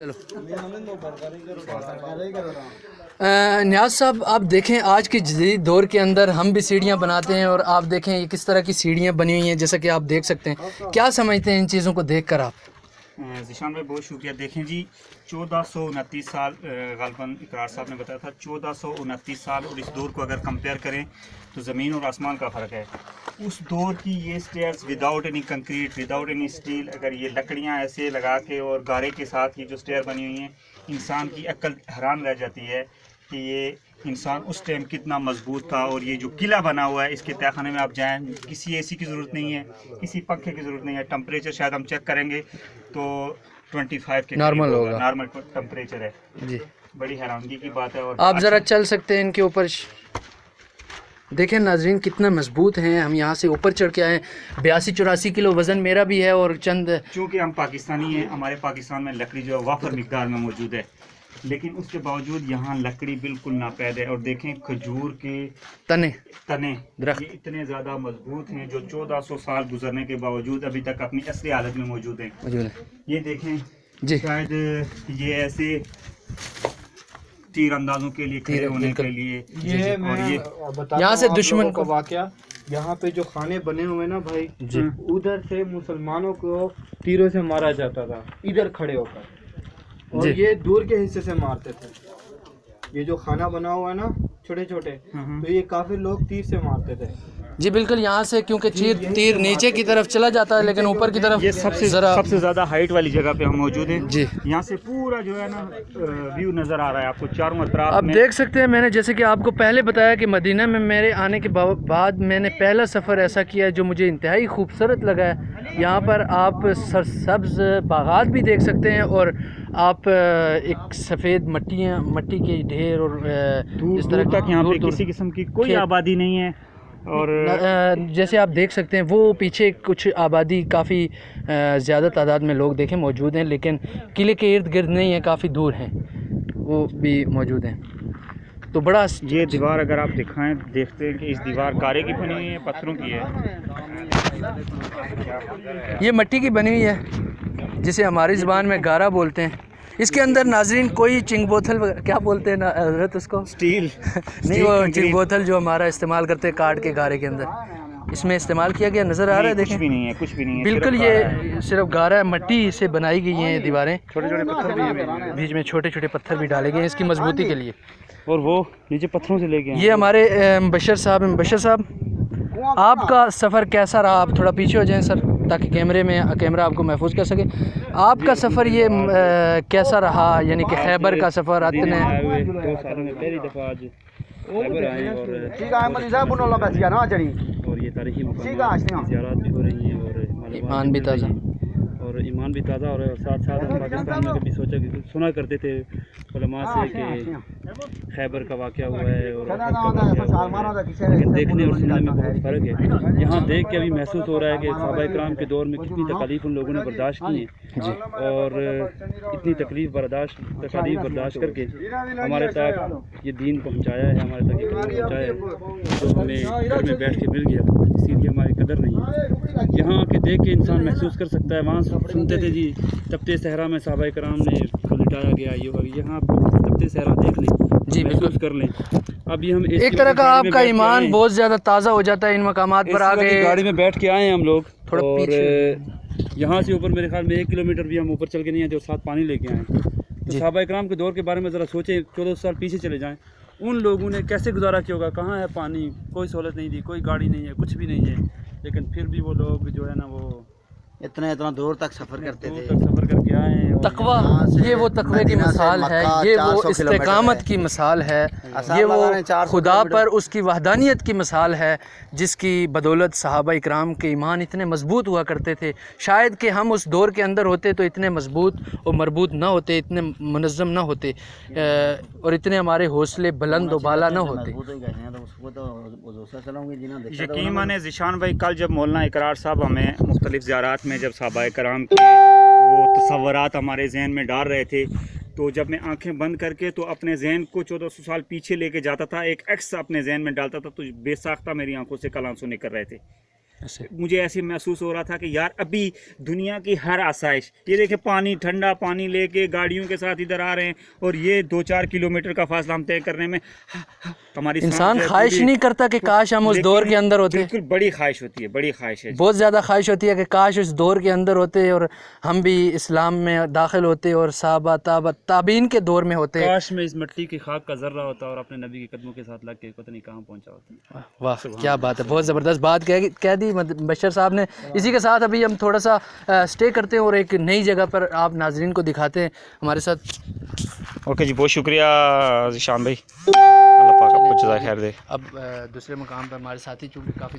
चलो न्याज साहब, आप देखें आज के जदीद दौर के अंदर हम भी सीढ़ियाँ बनाते हैं और आप देखें ये किस तरह की सीढ़ियाँ बनी हुई हैं, जैसा कि आप देख सकते हैं। क्या समझते हैं इन चीज़ों को देख कर आप? ज़िशान भाई बहुत शुक्रिया। देखें जी, 1429 साल गालबन इकरार साहब ने बताया था, 1429 साल, और इस दौर को अगर कंपेयर करें तो ज़मीन और आसमान का फ़र्क है। उस दौर की ये stairs without any concrete, without any steel, अगर ये लकड़ियाँ ऐसे लगा के और गारे के साथ ये जो स्टेयर बनी हुई हैं, इंसान की अक्ल हैरान रह जाती है कि ये इंसान उस टाइम कितना मजबूत था। और ये जो किला बना हुआ है, इसके तहखाने में आप जाएं, किसी एसी की ज़रूरत नहीं है, किसी पंखे की ज़रूरत नहीं है। टेम्परेचर शायद हम चेक करेंगे तो 25 के नॉर्मल होगा, नॉर्मल टेम्परेचर है जी। बड़ी हैरानगी की बात है। और आप ज़रा चल सकते हैं इनके ऊपर, देखें नाजरीन कितना मजबूत हैं। हम यहाँ से ऊपर चढ़ के आए, 82-84 किलो वज़न मेरा भी है। और चंद चूँकि हम पाकिस्तानी हैं, हमारे पाकिस्तान में लकड़ी जो है वाफर मिकदार में मौजूद है, लेकिन उसके बावजूद यहाँ लकड़ी बिल्कुल नापैद है। और देखें खजूर के तने दरख्त ये इतने ज़्यादा मजबूत हैं जो 1400 साल गुजरने के बावजूद अभी तक अपनी असली हालत में मौजूद हैं। ये देखें जी, शायद ये ऐसे तीर अंदाजों के लिए खड़े होने के लिए ये और ये यहाँ से दुश्मन को वाकया, यहाँ पे जो खाने बने हुए ना भाई, उधर से मुसलमानों को तीरों से मारा जाता था, इधर खड़े होकर, और ये दूर के हिस्से से मारते थे। ये जो खाना बना हुआ है ना छोटे छोटे, तो ये काफी लोग तीर से मारते थे जी। बिल्कुल, यहाँ से क्योंकि तीर नीचे की तरफ चला जाता है, लेकिन ऊपर की तरफ ये सबसे ज़्यादा हाइट वाली जगह पे हम मौजूद हैं जी। यहाँ से पूरा जो है ना व्यू नज़र आ रहा है आपको चारों तरफ। आप देख सकते हैं, मैंने जैसे कि आपको पहले बताया कि मदीना में मेरे आने के बाद मैंने पहला सफ़र ऐसा किया है जो मुझे इंतहाई खूबसूरत लगा है। यहाँ पर आप सरसब्ज़ बागात भी देख सकते हैं, और आप एक सफ़ेद मट्टी के ढेर, और इस तरह तक यहाँ पे किसी किस्म की कोई आबादी नहीं है। और जैसे आप देख सकते हैं वो पीछे कुछ आबादी काफ़ी ज़्यादा तादाद में लोग देखें मौजूद हैं, लेकिन किले के इर्द गिर्द नहीं है, काफ़ी दूर हैं, वो भी मौजूद हैं। तो बड़ा ये दीवार अगर आप दिखाएं, देखते हैं कि इस दीवार गारे की बनी हुई है, पत्थरों की है। ये मिट्टी की बनी हुई है, जिसे हमारी ज़ुबान में गारा बोलते हैं। इसके अंदर नाजरीन कोई चिंग बोतल क्या बोलते हैं ना हज़रत उसको, स्टील नहीं, वो चिंग बोतल जो हमारा इस्तेमाल करते हैं काट के गारे के अंदर, इसमें इस्तेमाल किया गया नज़र आ रहा है। देखें कुछ भी नहीं है, कुछ भी नहीं है, बिल्कुल ये सिर्फ गारा है। मिट्टी से बनाई गई हैं दीवारें, छोटे छोटे पत्थर भी हैं, बीच में छोटे छोटे पत्थर भी डाले गए हैं इसकी मजबूती के लिए। और वो नीचे पत्थरों से लेके ये हमारे बशर साहब, आपका सफ़र कैसा रहा? आप थोड़ा पीछे हो जाएं सर, ताकि कैमरा आपको महफूज कर सके। आपका सफ़र ये कैसा रहा, यानी कि खैबर का सफ़र? इतने 2 सालों में पहली दफ़ा आज खैबर आए, और ये तारीखी मकाम ज़ियारत भी हो रही हैं, और ईमान भी ताज़ा, और साथ साथ हम पाकिस्तान में कभी सोचा कि सुना करते थे उलमा से कि खैबर का वाक़या हुआ है और लेकिन देखने और सुनने में बहुत फ़र्क है। यहाँ देख के अभी महसूस हो रहा है कि सहाबा इकराम के दौर में कितनी तकलीफ़ उन लोगों ने बर्दाश्त की है जी, और इतनी तकलीफ़ बर्दाश्त करके हमारे तक ये दीन पहुँचाया है, हमारे तक ये पहुँचाया है, तो हमें घर में बैठ के मिल गया, इसीलिए हमारी कदर नहीं है। यहाँ आके देख के इंसान महसूस कर सकता है। वहाँ सुनते थे जी तपते सहरा में सहाबा इकराम ने को लिटाया गया, ये होगा, यहाँ तपते सहरा देख लें जी, महसूस कर लें। अभी हम एक तरह का आपका ईमान बहुत ज़्यादा ताज़ा हो जाता है इन मकामात पर आके। गाड़ी में बैठ के आए हैं हम लोग, थोड़ा और यहाँ से ऊपर मेरे ख्याल में 1 किलोमीटर भी हम ऊपर चल के नहीं आए, जो साथ पानी लेके आए। तो सहाबा इकराम के दौर के बारे में ज़रा सोचें, 14 साल पीछे चले जाएँ, उन लोगों ने कैसे गुजारा किया होगा। कहाँ है पानी, कोई सहूलत नहीं थी, कोई गाड़ी नहीं है, कुछ भी नहीं है, लेकिन फिर भी वो लोग जो है ना वो इतना दूर तक सफ़र करते थे, सफ़र करके आए हैं। तकवा, ये वो तकवे की मिसाल है, ये वो इस्तेकामत की मिसाल है, ये वो खुदा पर उसकी वहदानियत की मिसाल है, जिसकी बदौलत सहाबा इकराम के ईमान इतने मजबूत हुआ करते थे। शायद कि हम उस दौर के अंदर होते तो इतने मजबूत और मरबूत ना होते, इतने मुनज़्ज़म ना होते, और इतने हमारे हौसले बुलंद और बाला ना होते। यकीन माने ज़िशान भाई, कल जब मौलाना इकरार साहब हमें मुख्तलिफ़ ज़ियारात में जब सहाबाए कराम के वो तसव्वुरात हमारे जहन में डाल रहे थे, तो जब मैं आंखें बंद करके तो अपने जहन को 1400 साल पीछे लेके जाता था, एक एक्स अपने जहन में डालता था, तो बेसाख्ता मेरी आंखों से कल आंसू निकल रहे थे। मुझे ऐसे महसूस हो रहा था कि यार अभी दुनिया की हर आसाइश, ये देखे पानी, ठंडा पानी लेके गाड़ियों के साथ इधर आ रहे हैं और ये 2-4 किलोमीटर का फासला हम तय करने में हमारी इंसान ख्वाहिश नहीं करता कि काश हम उस दौर के अंदर होते। बिल्कुल बड़ी ख्वाहिश होती है, बड़ी ख्वाहिश है, बहुत ज़्यादा ख्वाहिश होती है कि काश उस दौर के अंदर होते और हम भी इस्लाम में दाखिल होते और सहाबा ताबीन के दौर में होते। काश में इस मिट्टी की खाक का जर्रा होता और अपने नबी के कदमों के साथ लग के पता नहीं कहाँ पहुँचा होता। वाह क्या बात है, बहुत ज़बरदस्त बात कह दी बशर साहब ने। इसी के साथ अभी हम थोड़ा सा स्टे करते हैं और एक नई जगह पर आप नाजरीन को दिखाते हैं हमारे साथ। ओके जी, बहुत शुक्रिया ज़ीशान भाई, अल्लाह पाक आपको जज़ाए खैर दे। अब दूसरे मुकाम पर हमारे साथी चूँकि काफ़ी